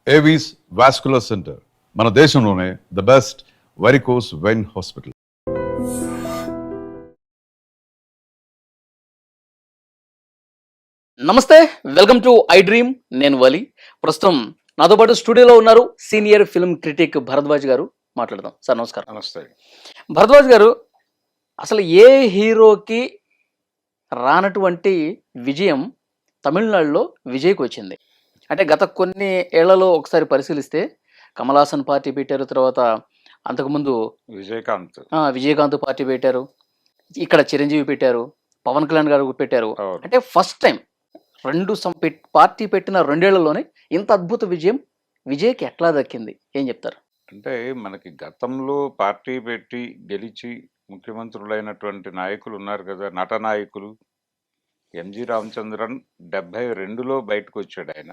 Avis vascular centre మన దేశంలోనే the best varicose vein hospital. నమస్తే, వెల్కమ్ టు ఐ డ్రీమ్. నేను వలి. ప్రస్తుతం నాతో పాటు స్టూడియోలో ఉన్నారు సీనియర్ ఫిల్మ్ క్రిటిక్ భరద్వాజ్ గారు. మాట్లాడదాం. సార్ నమస్కారం. నమస్తే. భరద్వాజ్ గారు, అసలు ఏ హీరోకి రానటువంటి విజయం తమిళనాడులో విజయ్కి వచ్చింది? అంటే గత కొన్ని ఏళ్లలో ఒకసారి పరిశీలిస్తే కమల్ హాసన్ పార్టీ పెట్టారు, తర్వాత అంతకుముందు విజయకాంత్ పార్టీ పెట్టారు, ఇక్కడ చిరంజీవి పెట్టారు, పవన్ కళ్యాణ్ గారు పెట్టారు. అంటే ఫస్ట్ టైం పార్టీ పెట్టిన 2 ఏళ్లలోనే ఇంత అద్భుత విజయం విజయ్కి ఎట్లా దక్కింది? ఏం చెప్తారు? అంటే మనకి గతంలో పార్టీ పెట్టి గెలిచి ముఖ్యమంత్రులైనటువంటి నాయకులు ఉన్నారు కదా, నట నాయకులు. ఎంజి రామచంద్రన్ 72లో బయటకు వచ్చాడు. ఆయన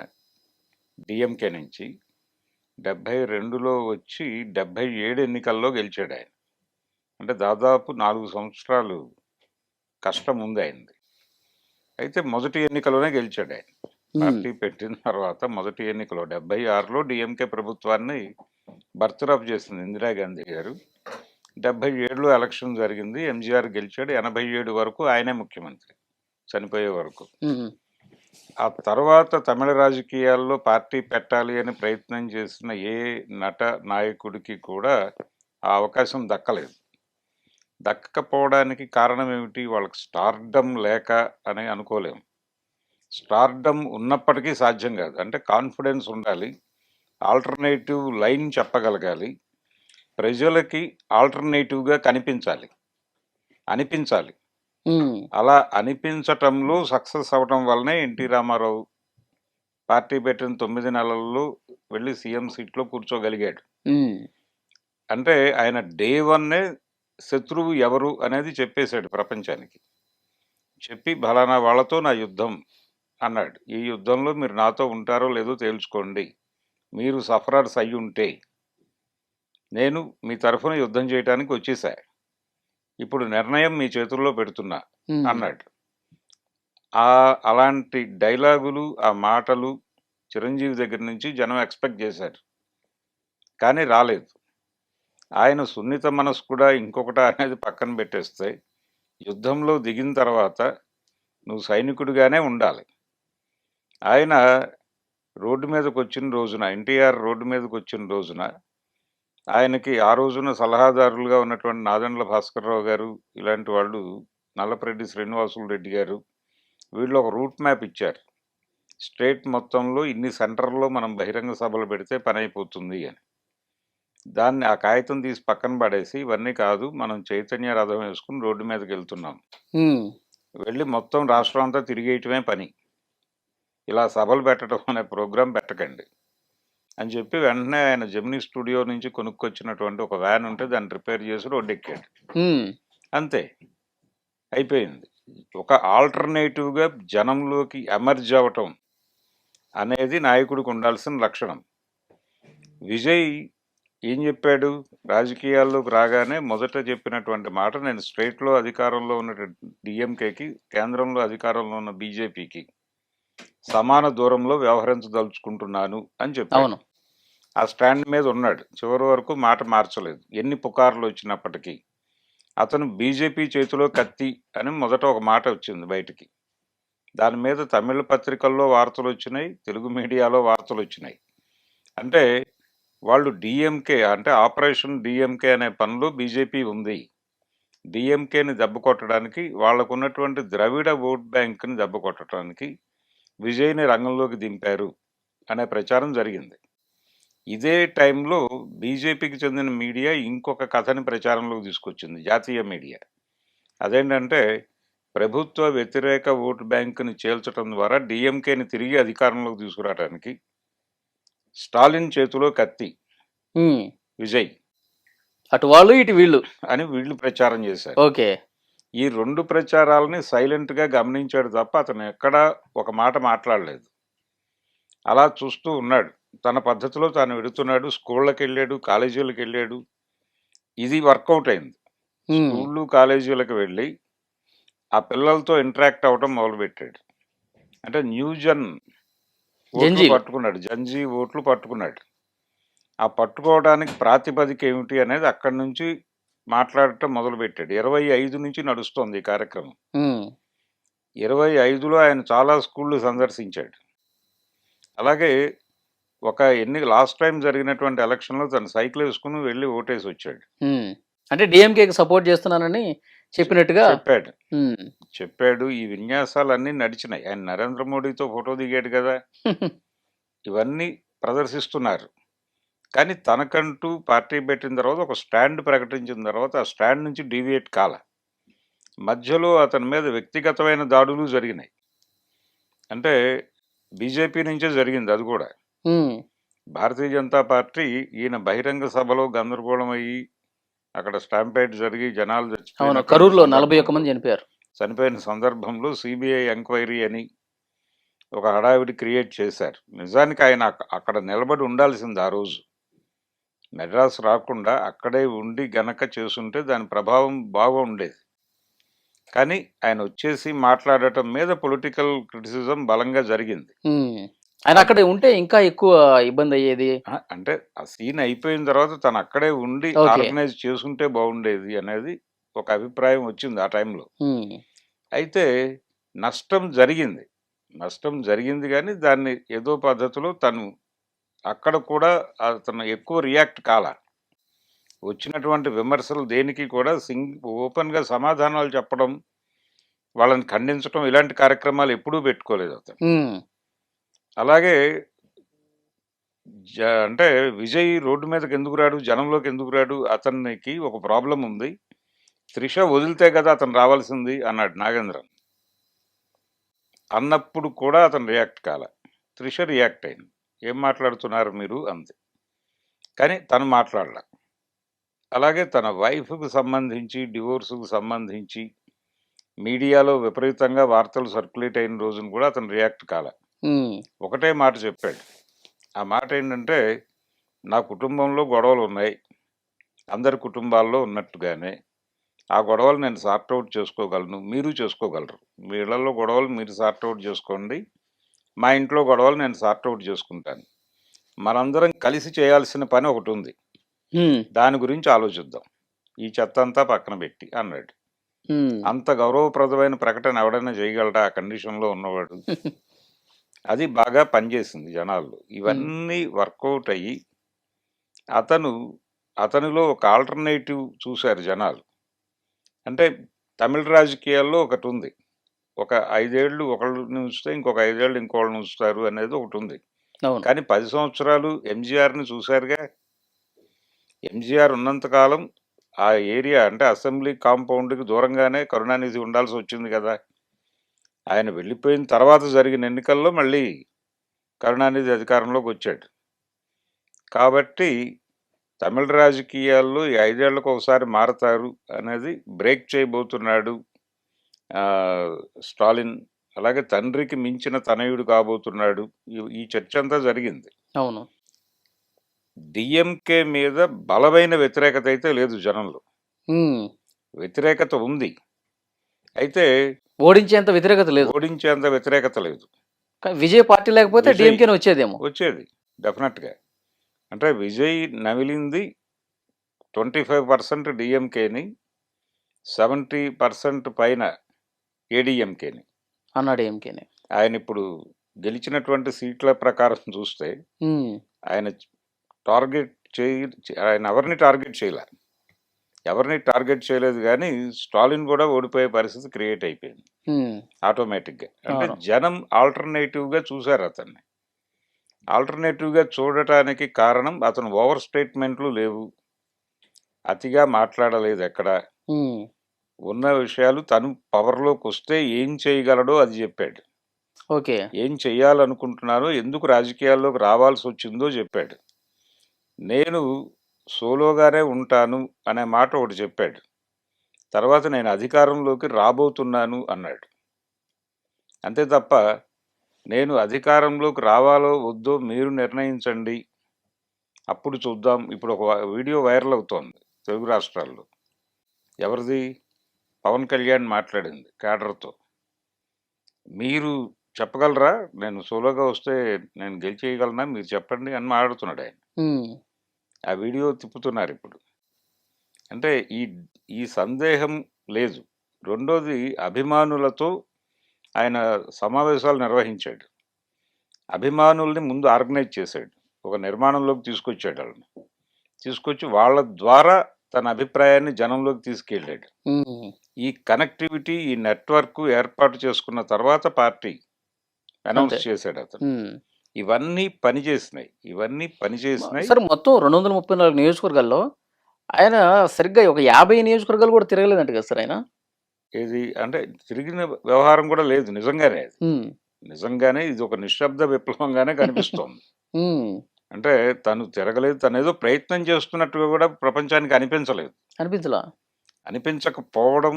డిఎంకే నుంచి 72లో వచ్చి 77 ఎన్నికల్లో గెలిచాడు ఆయన. అంటే దాదాపు 4 సంవత్సరాలు కష్టం ఉంది ఆయనది. అయితే మొదటి ఎన్నికలోనే గెలిచాడు ఆయన. పార్టీ పెట్టిన తర్వాత మొదటి ఎన్నికలో 76లో డిఎంకే ప్రభుత్వాన్ని బర్తరఫ్ చేసింది ఇందిరాగాంధీ గారు. 77లో ఎలక్షన్ జరిగింది, ఎంజీఆర్ గెలిచాడు. 87 వరకు ఆయనే ముఖ్యమంత్రి, చనిపోయే వరకు. ఆ తర్వాత తమిళ రాజకీయాల్లో పార్టీ పెట్టాలి అని ప్రయత్నం చేసిన ఏ నట నాయకుడికి కూడా ఆ అవకాశం దక్కలేదు. దక్కకపోవడానికి కారణం ఏమిటి? వాళ్ళకి స్టార్డమ్ లేక అని అనుకోలేము. స్టార్డమ్ ఉన్నప్పటికీ సాధ్యం కాదు. అంటే కాన్ఫిడెన్స్ ఉండాలి, ఆల్టర్నేటివ్ లైన్ చెప్పగలగాలి, ప్రజలకి ఆల్టర్నేటివ్గా అనిపించాలి. అలా అనిపించటంలో సక్సెస్ అవడం వల్లనే ఎన్టీ రామారావు పార్టీ పెట్టిన 9 నెలల్లో వెళ్ళి సీఎం సీట్లో కూర్చోగలిగాడు. అంటే ఆయన డే 1 శత్రువు ఎవరు అనేది చెప్పేశాడు ప్రపంచానికి. చెప్పి ఫలానా వాళ్ళతో నా యుద్ధం అన్నాడు. ఈ యుద్ధంలో మీరు నాతో ఉంటారో లేదో తేల్చుకోండి. మీరు సఫరర్స్ అయ్యి ఉంటే నేను మీ తరఫున యుద్ధం చేయడానికి వచ్చేసా. ఇప్పుడు నిర్ణయం మీ చేతుల్లో పెడుతున్నా అన్నాడు. అలాంటి డైలాగులు, ఆ మాటలు చిరంజీవి దగ్గర నుంచి జనం ఎక్స్పెక్ట్ చేశారు, కానీ రాలేదు. ఆయన సున్నిత మనసు కూడా ఇంకొకట అనేది పక్కన పెట్టేస్తే, యుద్ధంలో దిగిన తర్వాత నువ్వు సైనికుడిగానే ఉండాలి. ఆయన రోడ్డు మీదకి వచ్చిన రోజున, ఎన్టీఆర్ రోడ్డు మీదకి వచ్చిన రోజున, ఆయనకి ఆ రోజున సలహాదారులుగా ఉన్నటువంటి నాదెండ్ల భాస్కర్రావు గారు, ఇలాంటి వాళ్ళు, నల్లపరెడ్డి శ్రీనివాసులు రెడ్డి గారు, వీళ్ళు ఒక రూట్ మ్యాప్ ఇచ్చారు. స్టేట్ మొత్తంలో ఇన్ని సెంటర్లో మనం బహిరంగ సభలు పెడితే పని అయిపోతుంది అని. దాన్ని ఆ కాగితం తీసి పక్కన పడేసి, ఇవన్నీ కాదు, మనం చైతన్య రథం వేసుకుని రోడ్డు మీదకి వెళ్తున్నాం, వెళ్ళి మొత్తం రాష్ట్రం అంతా తిరిగేయటమే పని, ఇలా సభలు పెట్టడం అనే ప్రోగ్రాం పెట్టకండి అని చెప్పి వెంటనే ఆయన జెమినీ స్టూడియో నుంచి కొనుక్కొచ్చినటువంటి ఒక వ్యాన్ ఉంటే దాన్ని రిపేర్ చేసి రోడ్డు ఎక్కాడు. అంతే, అయిపోయింది. ఒక ఆల్టర్నేటివ్గా జనంలోకి ఎమర్జ్ అవ్వటం అనేది నాయకుడికి ఉండాల్సిన లక్షణం. విజయ్ ఏం చెప్పాడు? రాజకీయాల్లోకి రాగానే మొదట చెప్పినటువంటి మాట, నేను స్టేట్లో అధికారంలో ఉన్న డిఎంకేకి, కేంద్రంలో అధికారంలో ఉన్న బీజేపీకి సమాన దూరంలో వ్యవహరించదలుచుకుంటున్నాను అని చెప్పాను. ఆ స్టాండ్ మీద ఉన్నాడు. చివరి వరకు మాట మార్చలేదు. ఎన్ని పుకార్లు వచ్చినప్పటికీ అతను బీజేపీ చేతిలో కత్తి అని మొదట ఒక మాట వచ్చింది బయటికి. దాని మీద తమిళ పత్రికల్లో వార్తలు వచ్చినాయి, తెలుగు మీడియాలో వార్తలు వచ్చినాయి. అంటే వాళ్ళు డిఎంకే, అంటే ఆపరేషన్ డిఎంకే అనే పనిలో బీజేపీ ఉంది. డిఎంకేని దెబ్బ కొట్టడానికి, వాళ్ళకు ఉన్నటువంటి ద్రవిడ ఓట్ బ్యాంక్ని దెబ్బ కొట్టడానికి విజయ్ని రంగంలోకి దింపారు అనే ప్రచారం జరిగింది. ఇదే టైంలో బీజేపీకి చెందిన మీడియా ఇంకొక కథని ప్రచారంలోకి తీసుకొచ్చింది, జాతీయ మీడియా. అదేంటంటే, ప్రభుత్వ వ్యతిరేక ఓటు బ్యాంకుని చేల్చడం ద్వారా డిఎంకేని తిరిగి అధికారంలోకి తీసుకురావడానికి స్టాలిన్ చేతిలో కత్తి విజయ్, అటు వాళ్ళు ఇటు వీళ్ళు అని వీళ్ళు ప్రచారం చేశారు. ఓకే, ఈ 2 ప్రచారాలని సైలెంట్గా గమనించాడు తప్ప అతను ఎక్కడా ఒక మాట మాట్లాడలేదు. అలా చూస్తూ ఉన్నాడు, తన పద్ధతిలో తాను వెడుతున్నాడు. స్కూళ్ళకి వెళ్ళాడు, కాలేజీలకు వెళ్ళాడు. ఇది వర్కౌట్ అయింది. స్కూళ్ళు కాలేజీలకు వెళ్ళి ఆ పిల్లలతో ఇంటరాక్ట్ అవ్వడం మొదలుపెట్టాడు. అంటే న్యూజన్ ఓట్లు జంజీలు. పట్టుకున్నాడు. జంజీ ఓట్లు పట్టుకున్నాడు. ఆ పట్టుకోవడానికి ప్రాతిపదిక ఏమిటి అనేది అక్కడి నుంచి మాట్లాడటం మొదలుపెట్టాడు. 25 నుంచి నడుస్తోంది ఈ కార్యక్రమం. హ్మ్. 25లో ఆయన చాలా స్కూళ్ళు సందర్శించాడు. అలాగే లాస్ట్ టైం జరిగినటువంటి ఎలక్షన్‌లో తను సైకిల్ వేసుకొని వెళ్లి ఓటేసొచ్చాడు. హ్మ్. అంటే డీఎంకేకి సపోర్ట్ చేస్తున్నానని చెప్పినట్టుగా చెప్పాడు. హ్మ్. చెప్పాడు. ఈ విన్యాసాలన్నీ నడిచినాయి. ఆయన నరేంద్ర మోడీతో ఫోటో దిగాడు గదా! ఇవన్నీ ప్రదర్శిస్తున్నారు. కానీ తనకంటూ పార్టీ పెట్టిన తర్వాత ఒక స్టాండ్ ప్రకటించిన తర్వాత ఆ స్టాండ్ నుంచి డీవియేట్ కాల. మధ్యలో అతని మీద వ్యక్తిగతమైన దాడులు జరిగినాయి. అంటే బీజేపీ నుంచే జరిగింది అది కూడా. హ్మ్. భారతీయ జనతా పార్టీ ఈయన బహిరంగ సభలో గందరగోళం అయ్యి అక్కడ స్టాంపేడ్ జరిగి జనాలు అవును. చచ్చిపోయినటువంటి కరూర్‌లో 41 సందర్భంలో మంది చనిపోయారు. చనిపోయిన సందర్భంలో సిబిఐ ఎంక్వైరీ అని ఒక హడావిడి క్రియేట్ చేశారు. నిజానికి ఆయన అక్కడ నిలబడి ఉండాల్సింది ఆ రోజు. మెడ్రాస్ రాకుండా అక్కడే ఉండి గనక చేసుంటే దాని ప్రభావం బాగుండేది. కానీ ఆయన వచ్చేసి మాట్లాడటం మీద పొలిటికల్ క్రిటిసిజం బలంగా జరిగింది. హ్మ్. ఆయన అక్కడే ఉంటే ఇంకా ఎక్కువ ఇబ్బందయ్యేది. అంటే ఆ సీన్ అయిపోయిన తర్వాత తను అక్కడే ఉండి ఓకే. ఆర్గనైజ్ చేసుంటే బాగుండేది అనేది ఒక అభిప్రాయం వచ్చింది ఆ టైంలో. హ్మ్. అయితే నష్టం జరిగింది. నష్టం జరిగింది గానీ దాన్ని ఏదో పద్ధతిలో తను అక్కడ కూడా అతను ఎక్కువ రియాక్ట్ కాల. వచ్చినటువంటి విమర్శలు దేనికి కూడా ఓపెన్‌గా సమాధానాలు చెప్పడం, వాళ్ళని ఖండించటం ఇలాంటి కార్యక్రమాలు ఎప్పుడూ పెట్టుకోలేదు అతను. హ్మ్. అలాగే అంటే విజయ్ రోడ్డు మీదకి ఎందుకు రాడు? జనంలోకి ఎందుకు రాడు? అతనికి ఒక ప్రాబ్లమ్ ఉంది. త్రిష వదిలితే కదా అతను రావాల్సింది అన్నాడు నాగేంద్రన్. అన్నప్పుడు కూడా అతను రియాక్ట్ కాల. త్రిష రియాక్ట్ అయింది. ఏం మాట్లాడుతున్నారు మీరు అంది. కానీ తను మాట్లాడలా. అలాగే తన వైఫ్‌కు సంబంధించి, డివోర్స్‌కు సంబంధించి మీడియాలో విపరీతంగా వార్తలు సర్క్యులేట్ అయిన రోజున కూడా అతను రియాక్ట్ కాల. హ్మ్. ఒకటే మాట చెప్పాడు. ఆ మాట ఏంటంటే, నా కుటుంబంలో గొడవలున్నాయి. అందరి కుటుంబాల్లో ఉన్నట్టుగానే. ఆ గొడవలు నేను సార్ట్ ఔట్ చేసుకోగలను. మీరు చేసుకోగలరు. మీ ఇళ్లలో గొడవలు మీరు సార్ట్ ఔట్ చేసుకోండి. మా ఇంట్లో గొడవలు నేను సార్ట్ ఔట్ చేసుకుంటాను. మనందరం కలిసి చేయాల్సిన పని ఒకటుంది. హ్మ్. దాని గురించి ఆలోచిద్దాం. ఈ చెత్తంతా పక్కన పెట్టి అన్నాడు. హ్మ్. అంత గౌరవప్రదమైన ప్రకటన ఎవడైనా చేయగలడా ఆ కండిషన్‌లో ఉన్నవాడు? అది బాగా పనిచేసింది జనాల్లో. హ్మ్. ఇవన్నీ వర్కౌట్ అయ్యి అతనిలో ఒక ఆల్టర్‌నేటివ్ చూసారు జనాలు. అంటే తమిళ రాజకీయాల్లో ఒకటుంది. ఒక 5 ఏళ్ళు ఒకళ్ళని ఉంచితే ఇంకొక 5 ఏళ్ళు ఇంకోళ్ళని ఉంచుతారు అనేది ఒకటుంది. అవును. కానీ 10 సంవత్సరాలు ఎంజీఆర్‌ని చూసారుగా. ఎంజీఆర్ ఉన్నంత కాలం ఆ ఏరియా అంటే అసెంబ్లీ కాంపౌండ్‌కి దూరంగానే కరుణానిధి ఉండాల్సొచ్చింది గదా! ఆయన వెళ్ళిపోయిన తర్వాత జరిగిన ఎన్నికల్లో మళ్ళీ కరుణానిధి అధికారంలోకొచ్చాడు. కాబట్టి తమిళ రాజకీయాల్లో ఈ 5 ఏళ్లకొకసారి మారతారు అనేది బ్రేక్ చేయబోతున్నాడు స్టాలిన్. అలాగే తండ్రికి మించిన తనయుడు కాబోతున్నాడు. ఈ చర్చ అంతా జరిగింది. అవును. డీఎంకే మీద బలమైన వ్యతిరేకత అయితే లేదు జనంలో. హ్మ్. వ్యతిరేకత ఉంది. అయితే ఓడించేంత వ్యతిరేకత లేదు. ఓడించేంత వ్యతిరేకత లేదు. కానీ విజయ్ పార్టీ లేకపోతే విజయ్ డీఎంకేనే వచ్చేదేమో. వచ్చేది డెఫినెట్‌గా. అంటే విజయ్ నమిలింది 25% డీఎంకేని, 70% పైన ఏడీఎంకేని. అన్నా డీఎంకేనే. ఆయన ఇప్పుడు గెలిచినటువంటి సీట్ల ప్రకారం చూస్తే హ్మ్. ఆయన టార్గెట్ ఆయన ఎవరిని టార్గెట్ చేయలే. ఎవరిని టార్గెట్ చేయలేదు గానీ స్టాలిన్ కూడా ఓడిపోయే పరిస్థితి క్రియేట్ అయిపోయింది హ్మ్. ఆటోమేటిక్‌గా. అంటే అవును. జనం ఆల్టర్‌నేటివ్‌గా చూసారు అతన్ని. ఆల్టర్‌నేటివ్‌గా చూడటానికి కారణం అతను ఓవర్ స్టేట్మెంట్లు లేవు. అతిగా మాట్లాడలేదెక్కడ. హ్మ్. ఉన్న విషయాలు తను పవర్‌లోకొస్తే ఏం చేయగలడో అది జెప్పాడు. ఓకే. ఏం చెయ్యాలనుకుంటున్నారో, ఎందుకు రాజకీయాల్లోకి రావాల్సొచ్చిందో జెప్పాడు. నేను సోలోగానే ఉంటాను అనే మాట ఒకటి చెప్పాడు. తర్వాత నేను అధికారంలోకి రాబోతున్నాను అన్నాడు. అంతే తప్ప నేను అధికారంలోకి రావాలో వద్దో మీరు నిర్ణయించండి. అప్పుడు చూద్దాం. ఇప్పుడు ఒక వీడియో వైరల్ అవుతోంది తెలుగు రాష్ట్రాల్లో. ఎవరిది? పవన్ కళ్యాణ్ మాట్లాడింది క్యాడర్‌తో. మీరు చెప్పగలరా? నేను సోలోగా వస్తే నేను గెలిచేయగలనా? మీరు చెప్పండి అని మాట్లాడుతున్నాడు ఆయన. ఉమ్, ఆ వీడియో తిప్పుతున్నారిప్పుడు. అంటే ఈ ఈ సందేహం లేదు. రెండోది అభిమానులతో ఆయన సమావేశాలు నిర్వహించాడు. అభిమానుల్ని ముందు ఆర్గనైజ్ చేశాడు. ఒక నిర్మాణంలోకి తీసుకొచ్చాడు ఆళ్ళని. తీసుకొచ్చి వాళ్ళ ద్వారా తన అభిప్రాయాన్ని జనంలోకి తీసుకెళ్ళాడు. ఉమ్. ఈ కనెక్టివిటీ, ఈ నెట్వర్క్ ఏర్పాటు చేసుకున్న తర్వాత పార్టీ అనౌన్స్ అంతే. చేశాడు అతను. ఉమ్. ఇవన్నీ పనిచేసినాయి. సార్ మొత్తం 234 నియోజకవర్గాల్లో ఆయన సరిగ్గా ఒక 50 నియోజకవర్గాలు కూడా తిరగలేదంట కదా సార్ ఆయన. ఇది అంటే తిరిగిన వ్యవహారం కూడా లేదు నిజంగానే. అది ఉమ్. నిజంగానే ఇది ఒక నిశ్శబ్ద విప్లవంగానే కనిపిస్తోంది. ఉమ్. అంటే తను తిరగలేదు, తను ఏదో ప్రయత్నం చేస్తున్నట్టుగా కూడా ప్రపంచానికి అనిపించలేదు. అనిపించలా. అనిపించకపోవడం,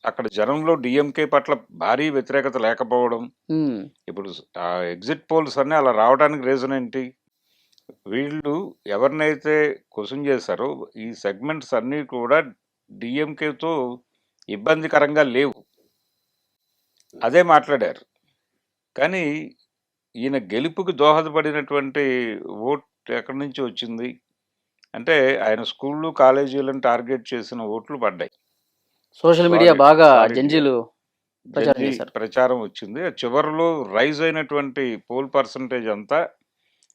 అక్కడ జనంలో డిఎంకే పట్ల భారీ వ్యతిరేకత లేకపోవడం, ఉమ్. ఇప్పుడు ఆ ఎగ్జిట్ పోల్స్ అన్నీ అలా రావడానికి రీజన్ ఏంటి? వీళ్ళు ఎవరినైతే క్వశ్చన్ చేశారో ఈ సెగ్మెంట్స్ అన్నీ కూడా డిఎంకేతో ఇబ్బందికరంగా లేవు, అదే మాట్లాడారు. కానీ ఈయన గెలుపుకి దోహదపడినటువంటి ఓట్ ఎక్కడి నుంచి వచ్చింది అంటే ఆయన స్కూళ్ళు కాలేజీలను టార్గెట్ చేసిన ఓట్లు పడ్డాయి. సోషల్ మీడియా సారీ బాగా సారీ జంజీలు ప్రచారం జంజీ చేశారు. ప్రచారం వచ్చింది. ఆ చివరిలో రైజ్ అయినటువంటి పోల్ పర్సంటేజ్ అంతా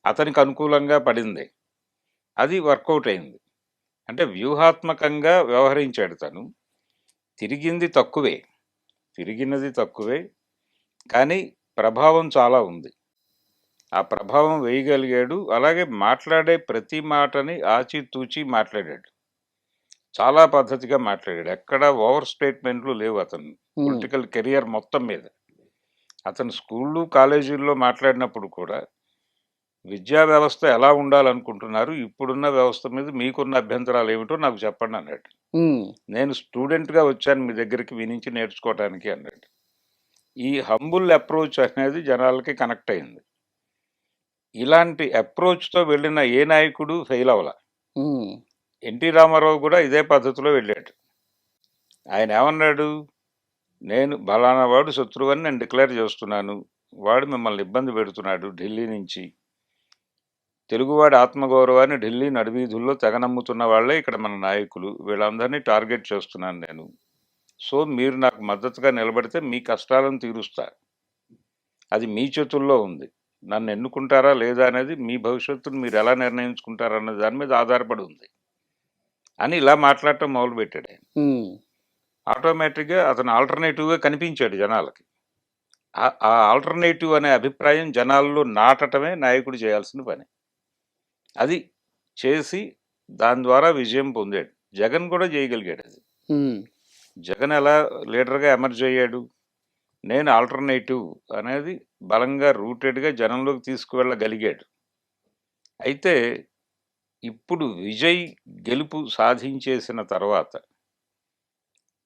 అతనికి అనుకూలంగా పడింది. అది వర్కౌట్ అయింది. అంటే వ్యూహాత్మకంగా వ్యవహరించాడు తను. తిరిగినది తక్కువే, కానీ ప్రభావం చాలా ఉంది. ఆ ప్రభావం వేయగలిగాడు. అలాగే మాట్లాడే ప్రతి మాటని ఆచితూచి మాట్లాడాడు. చాలా పద్ధతిగా మాట్లాడాడు. ఎక్కడ ఓవర్ స్టేట్మెంట్లు లేవు అతను ఉమ్. పొలిటికల్ కెరియర్ మొత్తం మీద. అతను స్కూళ్ళు కాలేజీల్లో మాట్లాడినప్పుడు కూడా విద్యా వ్యవస్థ ఎలా ఉండాలనుకుంటున్నారు, ఇప్పుడున్న వ్యవస్థ మీద మీకున్న అభ్యంతరాలు ఏమిటో నాకు చెప్పండి అన్నాడు. ఉమ్. నేను స్టూడెంట్గా వచ్చాను మీ దగ్గరికి మీ నుంచి నేర్చుకోవటానికి అన్నాడు. ఈ హంబుల్ అప్రోచ్ అనేది జనాలకి కనెక్ట్ అయింది. ఇలాంటి అప్రోచ్తో వెళ్ళిన ఏ నాయకుడు ఫెయిల్ అవ్వాల. ఉమ్. ఎన్టీ రామారావు కూడా ఇదే పద్ధతిలో వెళ్ళాడు. ఆయన ఏమన్నాడు? నేను బలానా వాడు శత్రువు అని నేను డిక్లేర్ చేస్తున్నాను, వాడు మిమ్మల్ని ఇబ్బంది పెడుతున్నాడు ఢిల్లీ నుంచి. తెలుగువాడి ఆత్మగౌరవాన్ని ఢిల్లీ నడివీధుల్లో తెగనమ్ముతున్న వాళ్ళే ఇక్కడ మన నాయకులు, వీళ్ళందరినీ టార్గెట్ చేస్తున్నాను నేను. సో మీరు నాకు మద్దతుగా నిలబడితే మీ కష్టాలను తీరుస్తా, అది మీ చేతుల్లో ఉంది. నన్ను ఎన్నుకుంటారా లేదా అనేది మీ భవిష్యత్తును మీరు ఎలా నిర్ణయించుకుంటారన్న దాని మీద ఆధారపడి ఉంది అని ఇలా మాట్లాడటం మొదలుపెట్టాడు ఆయన. ఉమ్. ఆటోమేటిక్గా అతను ఆల్టర్నేటివ్గా కనిపించాడు జనాలకి. ఆ ఆల్టర్నేటివ్ అనే అభిప్రాయం జనాల్లో నాటటమే నాయకుడు చేయాల్సిన పని. అది చేసి దాని ద్వారా విజయం పొందాడు. జగన్ కూడా చేయగలిగాడు అది. ఉమ్. జగన్ ఎలా లీడర్గా ఎమర్జ్ అయ్యాడు? నేను ఆల్టర్నేటివ్ అనేది బలంగా రూటెడ్గా జనంలోకి తీసుకువెళ్ళగలిగాడు. అయితే ఇప్పుడు విజయ్ గెలుపు సాధించేసిన తర్వాత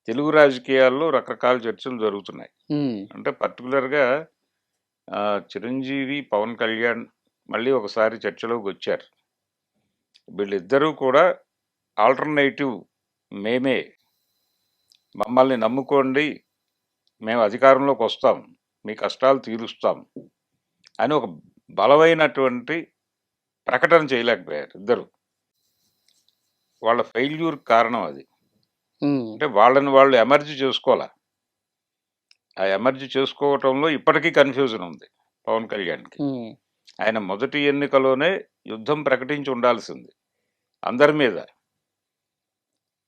తెలుగు రాజకీయాల్లో రకరకాల చర్చలు జరుగుతున్నాయి. ఉమ్. అంటే పర్టికులర్గా చిరంజీవి, పవన్ కళ్యాణ్ మళ్ళీ ఒకసారి చర్చలోకి వచ్చారు. వీళ్ళిద్దరూ కూడా ఆల్టర్నేటివ్ మేమే, మమ్మల్ని నమ్ముకోండి, మేము అధికారంలోకి వస్తాం, మీ కష్టాలు తీరుస్తాం అని ఒక బలమైనటువంటి ప్రకటన చేయలేకపోయారు ఇద్దరు. వాళ్ళ ఫెయిల్యూర్ కారణం అది. ఉమ్. అంటే వాళ్ళని వాళ్ళు ఎమర్జీ చేసుకోవాలా. ఆ ఎమర్జీ చేసుకోవటంలో ఇప్పటికీ కన్ఫ్యూజన్ ఉంది పవన్ కళ్యాణ్కి. ఉమ్. ఆయన మొదటి ఎన్నికలోనే యుద్ధం ప్రకటించి ఉండాల్సింది అందరి మీద.